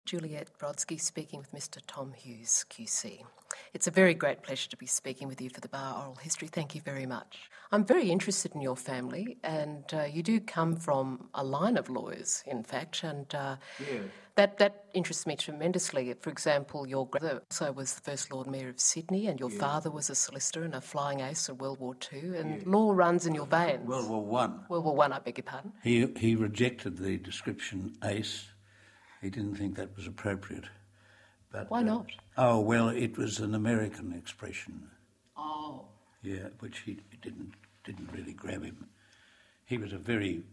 Juliet Brodsky speaking with Mr. Tom Hughes, QC. It's a very great pleasure to be speaking with you for the Bar Oral History. Thank you very much. I'm very interested in your family, and you do come from a line of lawyers, in fact, and that interests me tremendously. For example, your brother also was the first Lord Mayor of Sydney, and your father was a solicitor and a flying ace in World War II, and law runs in your veins. World War One. World War One, I beg your pardon. He rejected the description ace. He didn't think that was appropriate. But, why not? It was an American expression. Oh. Yeah, which he didn't really grab him. He was an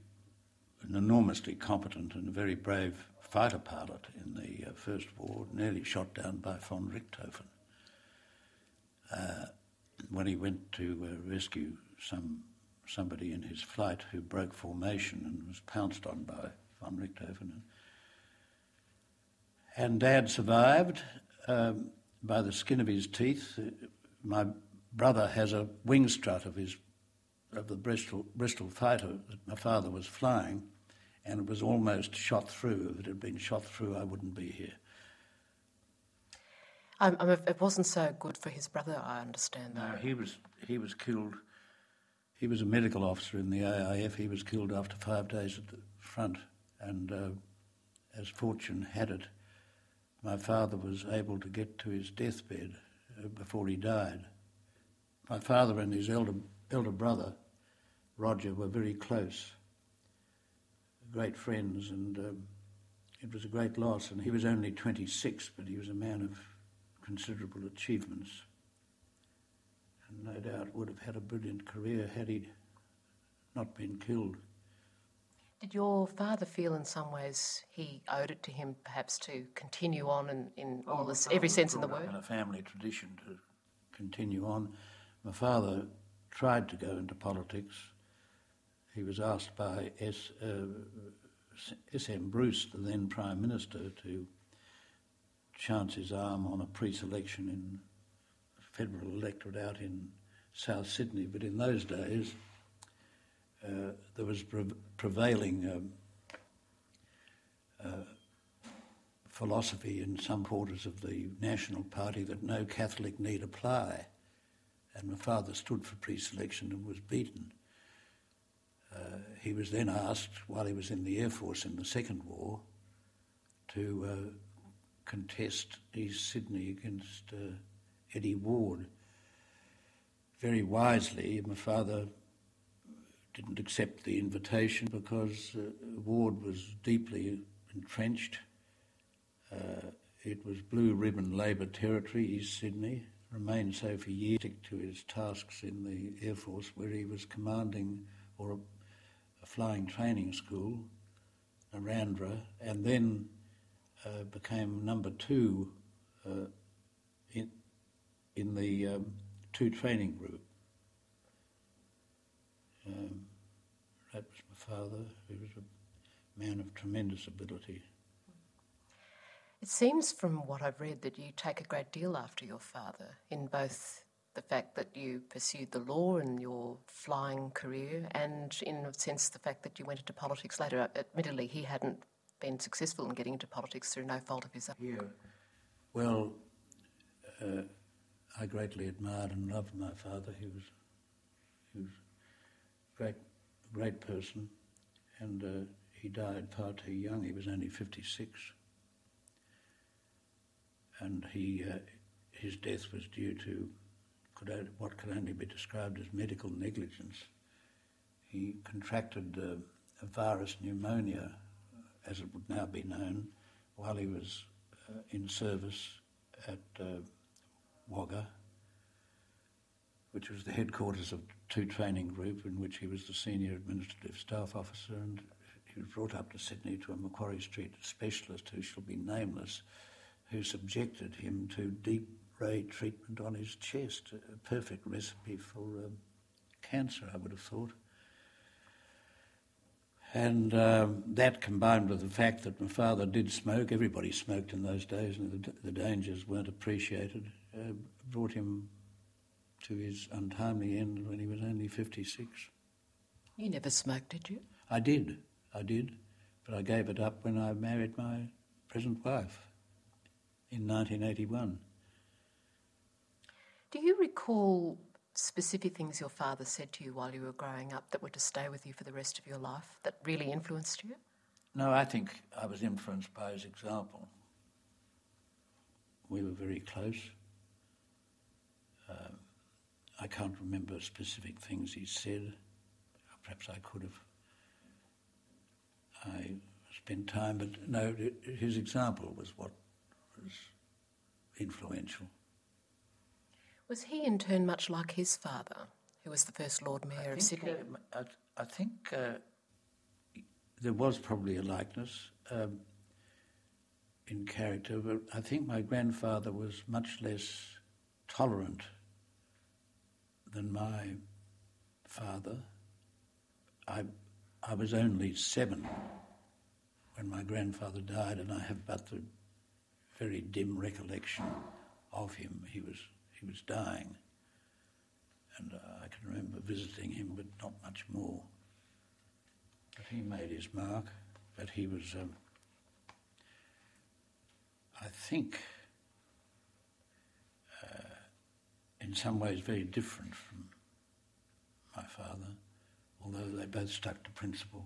enormously competent and very brave fighter pilot in the First War, nearly shot down by von Richthofen when he went to rescue somebody in his flight who broke formation and was pounced on by von Richthofen. And Dad survived by the skin of his teeth. My brother has a wing strut of the Bristol fighter that my father was flying, and it was almost shot through. If it had been shot through, I wouldn't be here. It wasn't so good for his brother, I understand. No, he was killed. He was a medical officer in the AIF. He was killed after 5 days at the front, and as fortune had it, my father was able to get to his deathbed before he died. My father and his elder brother, Roger, were very close, great friends, and it was a great loss. And he was only 26, but he was a man of considerable achievements, and no doubt would have had a brilliant career had he not been killed. Did your father feel in some ways he owed it to him perhaps to continue on in all this, every sense in the word? In a family tradition to continue on. My father tried to go into politics. He was asked by S.M. Bruce, the then Prime Minister, to chance his arm on a pre-selection in the federal electorate out in South Sydney. But in those days, there was prevailing philosophy in some quarters of the National Party that no Catholic need apply. And my father stood for pre-selection and was beaten. He was then asked, while he was in the Air Force in the Second War, to contest East Sydney against Eddie Ward. Very wisely, my father didn't accept the invitation because Ward was deeply entrenched. It was blue ribbon Labor territory, East Sydney, remained so for years, stick to his tasks in the Air Force, where he was commanding a flying training school, Narandra, and then became number 2 in the 2 training group. That was my father, who was a man of tremendous ability. It seems from what I've read that you take a great deal after your father, in both the fact that you pursued the law in your flying career and in a sense the fact that you went into politics later. Admittedly, he hadn't been successful in getting into politics through no fault of his own. Yeah. Well, I greatly admired and loved my father. He was a great person, and he died far too young. He was only 56. And his death was due to what could only be described as medical negligence. He contracted a virus pneumonia, as it would now be known, while he was in service at Wagga, which was the headquarters of 2 training group in which he was the senior administrative staff officer, and he was brought up to Sydney to a Macquarie Street specialist who shall be nameless, who subjected him to deep ray treatment on his chest, a perfect recipe for cancer, I would have thought. And that, combined with the fact that my father did smoke, everybody smoked in those days, and the dangers weren't appreciated, brought him to his untimely end when he was only 56. You never smoked, did you? I did, but I gave it up when I married my present wife in 1981. Do you recall specific things your father said to you while you were growing up that were to stay with you for the rest of your life, that really influenced you? No, I think I was influenced by his example. We were very close. I can't remember specific things he said. Perhaps I could have. I spent time, but no, his example was what was influential. Was he in turn much like his father, who was the first Lord Mayor of Sydney? I think there was probably a likeness in character, but I think my grandfather was much less tolerant than my father. I was only 7 when my grandfather died, and I have but the very dim recollection of him. He was dying, and I can remember visiting him, but not much more. But he made his mark. But he was, I think, in some ways very different from my father, although they both stuck to principle.